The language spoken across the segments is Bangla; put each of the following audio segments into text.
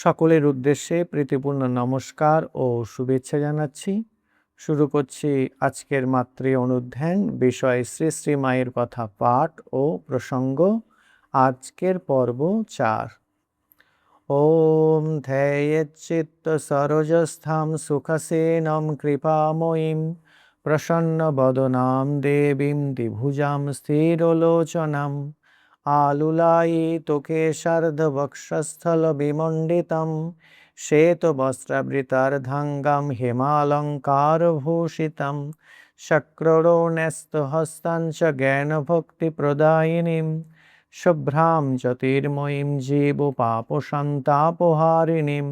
সকলের উদ্দেশ্যে প্রীতিপূর্ণ নমস্কার ও শুভেচ্ছা জানাচ্ছি। শুরু করছি আজকের মাতৃ অনুধ্যান, বিষয় শ্রী শ্রী মায়ের কথা পাঠ ও প্রসঙ্গ। আজকের পর্ব 4। ওম ধ্যেয়েচ্চিত্ত সরোজস্থাং সুখসেনং কৃপাময়ীং প্রসন্নবদনাং দেবীং দ্বিভুজাং স্থিরলোচনাং আলুলায়িতকেশার্ধবক্ষস্থলবিমণ্ডিतं শ্বেতবস্ত্রাবৃতার্ধাঙ্গं হেমালঙ্কারভূষিतं শক্রোড়ো ন্যস্তহস্তাং চ জ্ঞানভক্তিপ্রদায়িনীं শুভ্রাং জ্যোতির্ময়ীं জীবপাপসন্তাপহারিণীं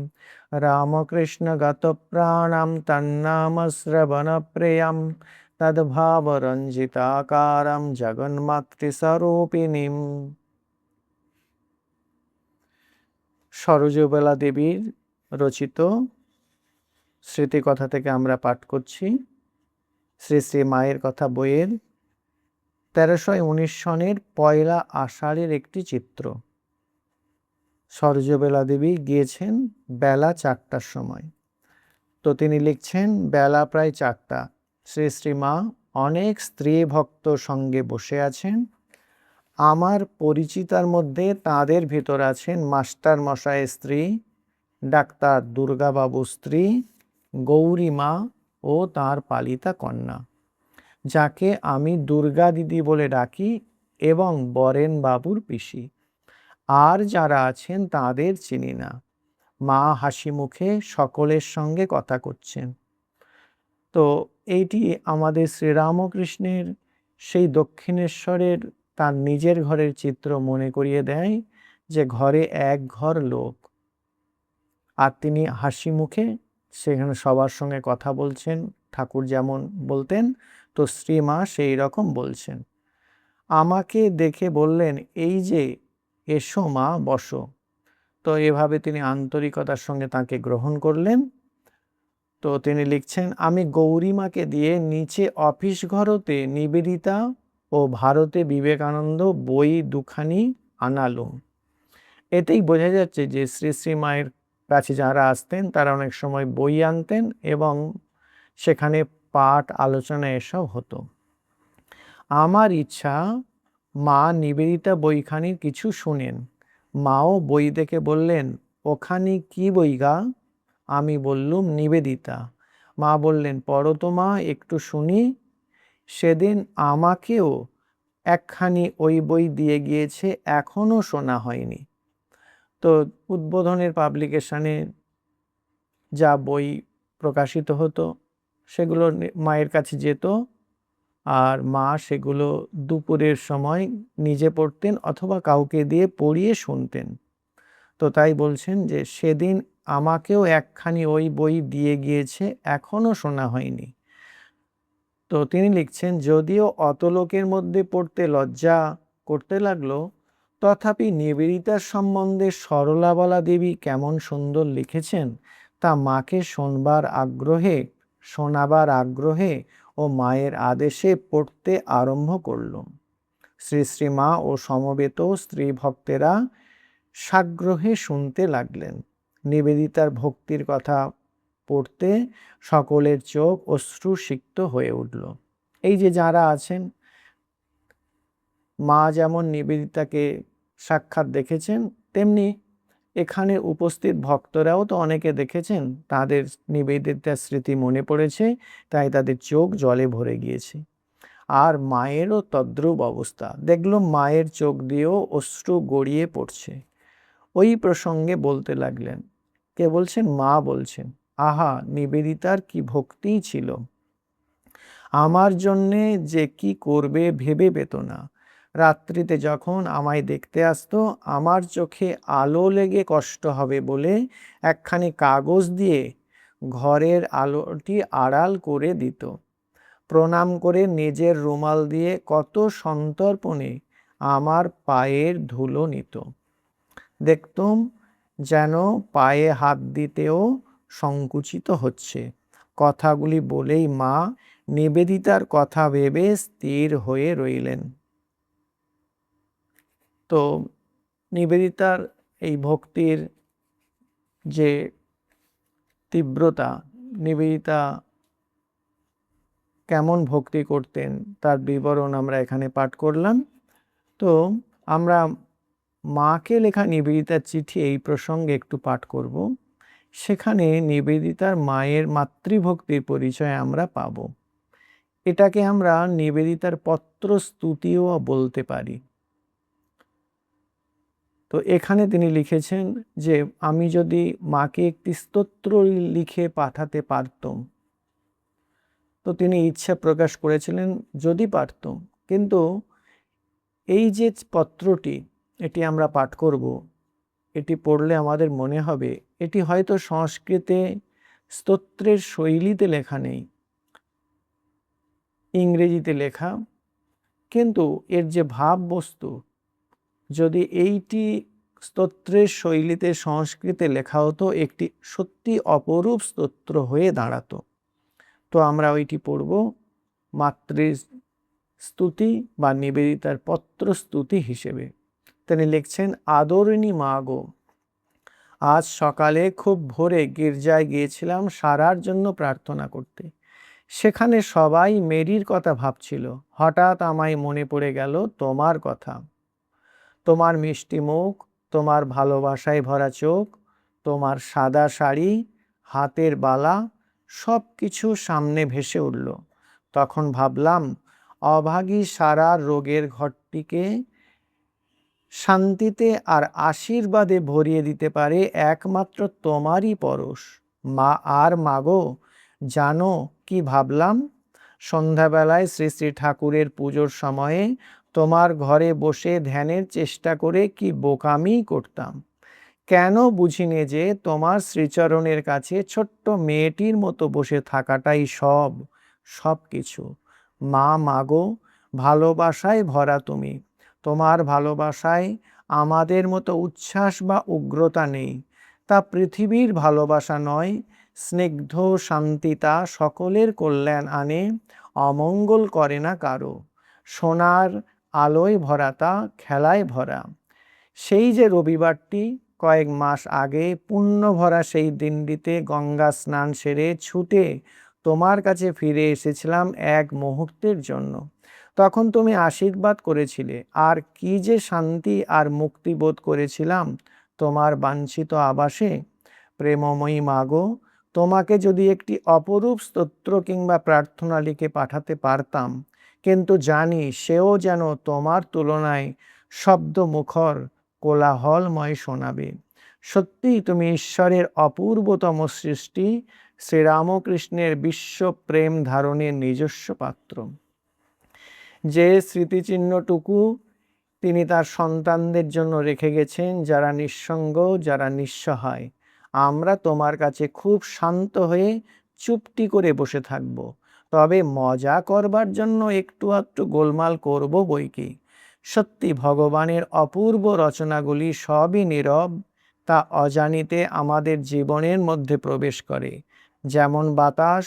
রামকৃষ্ণগতপ্রাণাं তন্নামশ্রবণপ্রিয়ं তদ্ভাবরঞ্জিতাকারं জগন্মাতৃস্বরূপিণীম। সরোজবেলা দেবীর রচিত স্মৃতিকথা থেকে আমরা পাঠ করছি। শ্রী শ্রী মায়ের কথা বইয়ের 1319 সনের পয়লা আষাঢ়ের একটি চিত্র। সরোজবেলা দেবী গিয়েছেন বেলা 4টার সময়। তো তিনি লিখছেন, বেলা প্রায় 4টা। শ্রী শ্রী মা অনেক স্ত্রী ভক্ত সঙ্গে বসে আছেন। আমার পরিচিতার মধ্যে তাদের ভিতর আছেন মাস্টার মশাইয়ের স্ত্রী, ডাক্তার দুর্গাবাবুর স্ত্রী, গৌরী মা ও তাঁর পালিতা কন্যা, যাকে আমি দুর্গা দিদি বলে ডাকি, এবং বরেন বাবুর পিসি। আর যারা আছেন তাদের চিনি না। মা হাসি মুখে সকলের সঙ্গে কথা করছেন। তো এইটি আমাদের শ্রীরামকৃষ্ণের সেই দক্ষিণেশ্বরের তার নিজের ঘরের চিত্র মনে করিয়ে দেয়, যে ঘরে এক ঘর লোক, আর তিনি হাসি মুখে সেখানে সবার সঙ্গে কথা বলছেন। ঠাকুর যেমন বলতেন, তো শ্রীমা সেই রকম বলছেন। আমাকে দেখে বললেন, এই যে এসো মা, বসো। তো এভাবে তিনি আন্তরিকতার সঙ্গে তাকে গ্রহণ করলেন। তো তিনি লিখছেন, আমি গৌরীমাকে দিয়ে নিচে অফিস ঘরতে নিবেদিতা ও ভারতে বিবেকানন্দ বই দুখানি আনালুম। এতেই বোঝা যাচ্ছে যে শ্রী শ্রী মায়ের কাছে যারা আসতেন তারা অনেক সময় বই আনতেন এবং সেখানে পাঠ আলোচনা এসব হতো। আমার ইচ্ছা মা নিবেদিতা বইখানির কিছু শুনেন। মাও বই দেখে বললেন, ওখানি কি বই গা? আমি বললুম, নিবেদিতা। মা বললেন, পড়ো তো মা, একটু শুনি। সেদিন আমাকেও একখানি ওই বই দিয়ে গিয়েছে, এখনো শোনা হয়নি। তো উদ্বোধনের পাবলিকেশনে যা বই প্রকাশিত হতো সেগুলো মায়ের কাছে যেত, আর মা সেগুলো দুপুরের সময় নিজে পড়তেন অথবা কাউকে দিয়ে পড়িয়ে শুনতেন। তো তাই বলছেন যে সেদিন আমাকেও একখানি ওই বই দিয়ে গিয়েছে, এখনো শোনা হয়নি। তো তিনি লিখছেন, যদিও অত লোকের মধ্যে পড়তে লজ্জা করতে লাগলো, তথাপি নিবেদিতার সম্বন্ধে সরলাবালা দেবী কেমন সুন্দর লিখেছেন তা মাকে শোনাবার আগ্রহে ও মায়ের আদেশে পড়তে আরম্ভ করলুম। শ্রী শ্রী মা ও সমবেত স্ত্রী ভক্তেরা সাগ্রহে শুনতে লাগলেন। নিবেদিতার ভক্তির কথা পড়তে সকলের চোখ অশ্রুসিক্ত হয়ে উঠল। এই যে যারা আছেন, মা যেমন নিবেদিতাকে সাক্ষাৎ দেখেছেন, তেমনি এখানে উপস্থিত ভক্তরাও তো অনেকে দেখেছেন। তাদের নিবেদিতার স্মৃতি মনে পড়েছে, তাই তাদের চোখ জলে ভরে গিয়েছে। আর মায়েরও তদ্রূপ অবস্থা। দেখলাম মায়ের চোখ দিয়েও অশ্রু গড়িয়ে পড়ছে। ওই প্রসঙ্গে বলতে লাগলেন। কে বলছেন? মা বলছেন, আহা, নিবেদিতার কি ভক্তি ছিল! আমার জন্যে যে কি করবে ভেবে পেত না। রাত্রিতে যখন আমায় দেখতে আসতো, আমার চোখে আলো লেগে কষ্ট হবে বলে একখানি কাগজ দিয়ে ঘরের আলোটি আড়াল করে দিত। প্রণাম করে নিজের রুমাল দিয়ে কত সন্তর্পণে আমার পায়ের ধুলো নিত। দেখতুম যেন পায়ে হাত দিতেও সংকুচিত হচ্ছে। কথাগুলি বলেই মা নিবেদিতার কথা ভেবে স্থির হয়ে রইলেন। তো নিবেদিতার এই ভক্তির যে তীব্রতা, নিবেদিতা কেমন ভক্তি করতেন তার বিবরণ আমরা এখানে পাঠ করলাম। তো আমরা মাকে লেখা নিবেদিতার চিঠি এই প্রসঙ্গে একটু পাঠ করব। সেখানে নিবেদিতার মায়ের মাতৃভক্তির পরিচয় আমরা পাব। এটাকে আমরা নিবেদিতার পত্র স্তুতিও বলতে পারি। তো এখানে তিনি লিখেছেন যে আমি যদি মাকে একটি স্তোত্র লিখে পাঠাতে পারতাম, তো তিনি ইচ্ছা প্রকাশ করেছিলেন যদি পারতাম। কিন্তু এই যে পত্রটি, এটি আমরা পাঠ করব, এটি পড়লে আমাদের মনে হবে এটি হয়তো সংস্কৃতে স্তোত্রের শৈলীতে লেখা নেই, ইংরেজিতে লেখা, কিন্তু এর যে ভাববস্তু, যদি এইটি স্তোত্রের শৈলীতে সংস্কৃতে লেখা হতো একটি সত্যি অপরূপ স্তোত্র হয়ে দাঁড়াতো। তো আমরা ওইটি পড়ব মাতৃ স্তুতি বা নিবেদিতার পত্র স্তুতি হিসেবে। তিনি লিখছেন, আদরিণী মা গো, আজ সকালে খুব ভোরে গির্জায় গিয়েছিলাম সারার জন্য প্রার্থনা করতে। সেখানে সবাই মেরির কথা ভাবছিল। হঠাৎ আমায় মনে পড়ে গেল তোমার কথা। তোমার মিষ্টি মুখ, তোমার ভালোবাসায় ভরা চোখ, তোমার সাদা শাড়ি, হাতের বালা, সব কিছু সামনে ভেসে উঠল। তখন ভাবলাম অভাগী সারা রোগের ঘরটিকে শান্তিতে আর আশীর্বাদে ভরিয়ে দিতে পারে একমাত্র তোমারই পরশ। মা আর মাগো, জানো কি ভাবলাম? সন্ধ্যাবেলায় শ্রী শ্রী ঠাকুরের পুজোর সময়ে তোমার ঘরে বসে ধ্যানের চেষ্টা করে কি বোকামি করতাম। কেন বুঝিনে যে তোমার শ্রীচরণের কাছে ছোট্ট মেয়েটির মতো বসে থাকাটাই সব কিছু। মা মাগো, ভালোবাসায় ভরা তুমি। তোমার ভালোবাসায় আমাদের মতো উচ্ছ্বাস বা উগ্রতা নেই। তা পৃথিবীর ভালোবাসা নয়, স্নিগ্ধ শান্তিতা সকলের কল্যাণ আনে, অমঙ্গল করে না কারো। সোনার আলোয় ভরা, তা খেলায় ভরা। সেই যে রবিবারটি কয়েক মাস আগে পুণ্য ভরা সেই দিনটিতে গঙ্গা স্নান সেরে ছুটে তোমার কাছে ফিরে এসেছিলাম এক মুহূর্তের জন্য। তখন তুমি আশীর্বাদ করেছিলে, আর কি যে শান্তি আর মুক্তি বোধ করেছিলাম তোমার বাঞ্ছিত আবাসে। প্রেমময়ী মাগো, তোমাকে যদি একটি অপরূপ স্তোত্র কিংবা প্রার্থনা লিখে পাঠাতে পারতাম, কিন্তু জানি সেও যেন তোমার তুলনায় শব্দমুখর কোলাহলময় শোনাবে। সত্যিই তুমি ঈশ্বরের অপূর্বতম সৃষ্টি, শ্রীরামকৃষ্ণের বিশ্ব প্রেম ধারণের নিজস্ব পাত্র। যে স্মৃতিচিহ্নটুকু তিনি তার সন্তানদের জন্য রেখে গেছেন, যারা নিঃসঙ্গ, যারা নিঃসহায়, আমরা তোমার কাছে খুব শান্ত হয়ে চুপটি করে বসে থাকব। তবে মজা করবার জন্য একটু আধটু গোলমাল করব বইকি। সত্যি ভগবানের অপূর্ব রচনাগুলি সবই নীরব, তা অজানিতে আমাদের জীবনের মধ্যে প্রবেশ করে। যেমন বাতাস,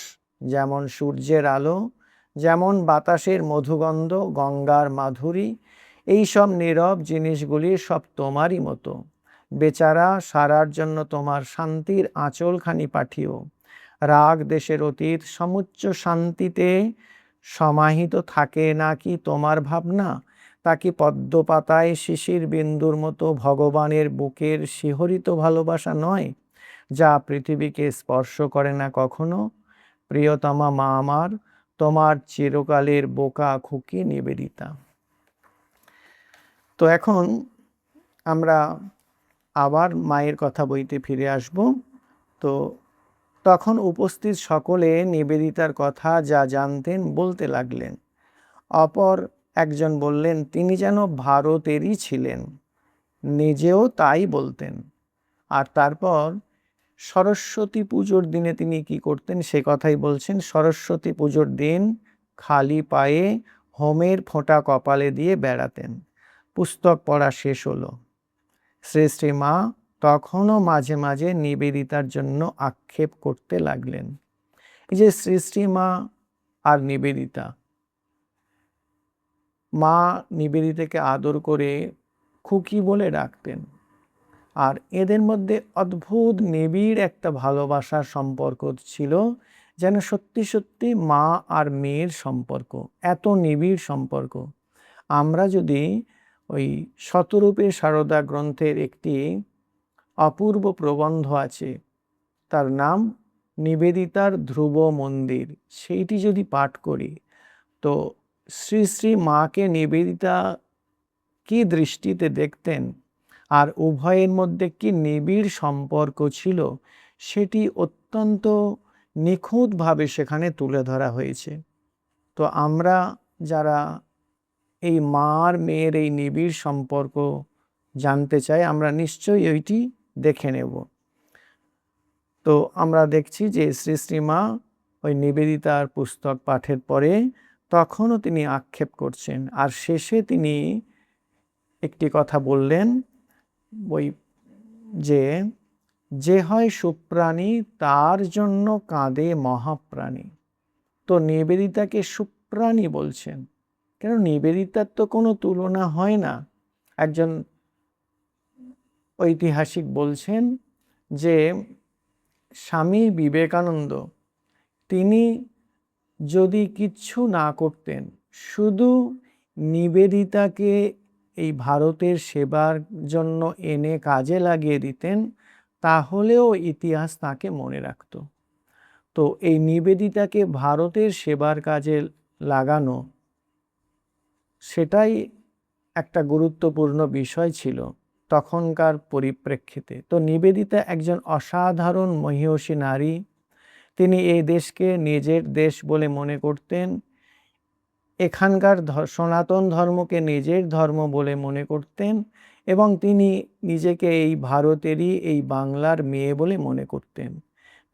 যেমন সূর্যের আলো, যেমন বাতাসের মধুগন্ধ, গঙ্গার মাধুরী, এই সব নীরব জিনিসগুলি সব তোমারই মতো। বেচারা সারার জন্য তোমার শান্তির আঁচলখানি পাঠিও। রাগ দেশের অতীত সমুচ্চ শান্তিতে সমাহিত থাকে নাকি তোমার ভাবনা? তা কি পদ্মপাতায় শিশির বিন্দুর মতো ভগবানের বুকের শিহরিত ভালোবাসা নয়, যা পৃথিবীকে স্পর্শ করে না কখনো? প্রিয়তমা মা আমার, তোমার চিরকালের বোকা খুকি নিবেদিতা। তো এখন আমরা আবার মায়ের কথা বইতে ফিরে আসব। তো তখন উপস্থিত সকলে নিবেদিতার কথা যা জানতেন বলতে লাগলেন। অপর একজন বললেন, তিনি যেন ভারতেরই ছিলেন, নিজেও তাই বলতেন। আর তারপর সরস্বতী পুজোর দিনে তিনি কি করতেন সে কথাই বলছেন। সরস্বতী পুজোর দিন খালি পায়ে হোমের ফোঁটা কপালে দিয়ে বেড়াতেন। পুস্তক পড়া শেষ হলো। শ্রী শ্রী মা তখনও মাঝে মাঝে নিবেদিতার জন্য আক্ষেপ করতে লাগলেন। এই যে শ্রী শ্রী মা আর নিবেদিতা, মা নিবেদিতাকে আদর করে খুকি বলে ডাকতেন। আর এদের মধ্যে অদ্ভুত নিবিড় একটা ভালোবাসার সম্পর্ক ছিল, যেন সত্যি সত্যি মা আর মেয়ের সম্পর্ক, এত নিবিড় সম্পর্ক। আমরা যদি ওই শতরূপে সারদা গ্রন্থের একটি অপূর্ব প্রবন্ধ আছে, তার নাম নিবেদিতার ধ্রুব মন্দির, সেইটি যদি পাঠ করি, তো শ্রী শ্রী মাকে নিবেদিতা কি দৃষ্টিতে দেখতেন আর উভয়ের মধ্যে কি নিবিড় সম্পর্ক ছিল, সেটি অত্যন্ত নিখুঁতভাবে সেখানে তুলে ধরা হয়েছে। তো আমরা যারা এই মা আর মেয়ের এই নিবিড় সম্পর্ক জানতে চাই, আমরা নিশ্চয়ই ওইটি দেখে নেব। তো আমরা দেখছি যে শ্রী শ্রীমা ওই নিবেদিতার পুস্তক পাঠের পরে তখনও তিনি আক্ষেপ করছেন, আর শেষে তিনি একটি কথা বললেন, ওই যে যে হয় সুপ্রাণী তার জন্য কাঁদে মহাপ্রাণী। তো নিবেদিতাকে সুপ্রাণী বলছেন, কেন নিবেদিতার তো কোনো তুলনা হয় না। একজন ঐতিহাসিক বলছেন যে স্বামী বিবেকানন্দ তিনি যদি কিচ্ছু না করতেন, শুধু নিবেদিতাকে এই ভারতের সেবার জন্য এনে কাজে লাগিয়ে দিতেন, তাহলেও ইতিহাস তাকে মনে রাখত। তো এই নিবেদিতাকে ভারতের সেবার কাজে লাগানো, সেটাই একটা গুরুত্বপূর্ণ বিষয় ছিল তখনকার পরিপ্রেক্ষিতে। তো নিবেদিতা একজন অসাধারণ মহীয়সী নারী। তিনি এই দেশকে নিজের দেশ বলে মনে করতেন, এখানকার সনাতন ধর্মকে নিজের ধর্ম বলে মনে করতেন, এবং তিনি নিজেকে এই ভারতেরই, এই বাংলার মেয়ে বলে মনে করতেন।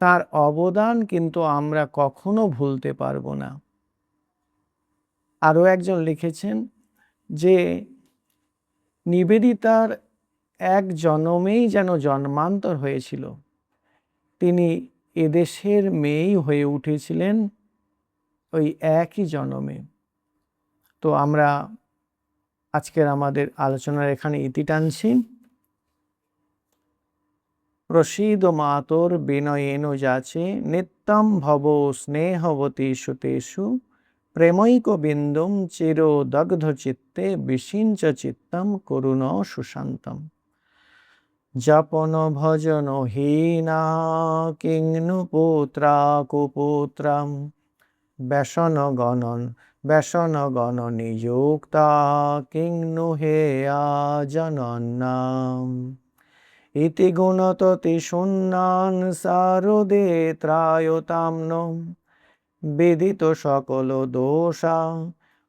তার অবদান কিন্তু আমরা কখনো ভুলতে পারবো না। আরও একজন লিখেছেন যে নিবেদিতার এক জনমেই যেন জন্মান্তর হয়েছিল, তিনি এদেশের মেয়েই হয়ে উঠেছিলেন ওই একই জনমে। তো আমরা আজকের আমাদের আলোচনার এখানে ইতি টানছি। প্রসীদ মাতোর বিনয়েন যাচে নিত্যম ভব স্নেহবতী সুতেষু প্রেমৈক বিন্দুম চিরদগ্ধ চিত্তে বিসিঞ্চ চিত্তম করুণ সুশান্তম। জপন ভজন হীনা কিংনু পুত্রা কুপুত্রাম ব্যসন গণ নিযুক্তা কিংনু হেয়া জনন্নাম। ইতি গুণততি শূন্যান সারদে ত্রায়তাম্নম বিদিত সকল দোষা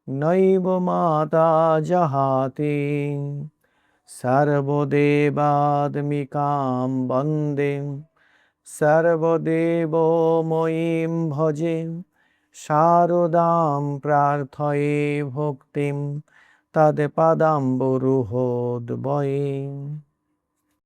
নৈব মাতা জহাতি। সর্বদেবাত্মিকাম বন্দে সর্বদেবময়ীম ভজে শারদাম প্রার্থয়ে ভক্তিম তৎপদাম্বুরুহোদ্বয়ে।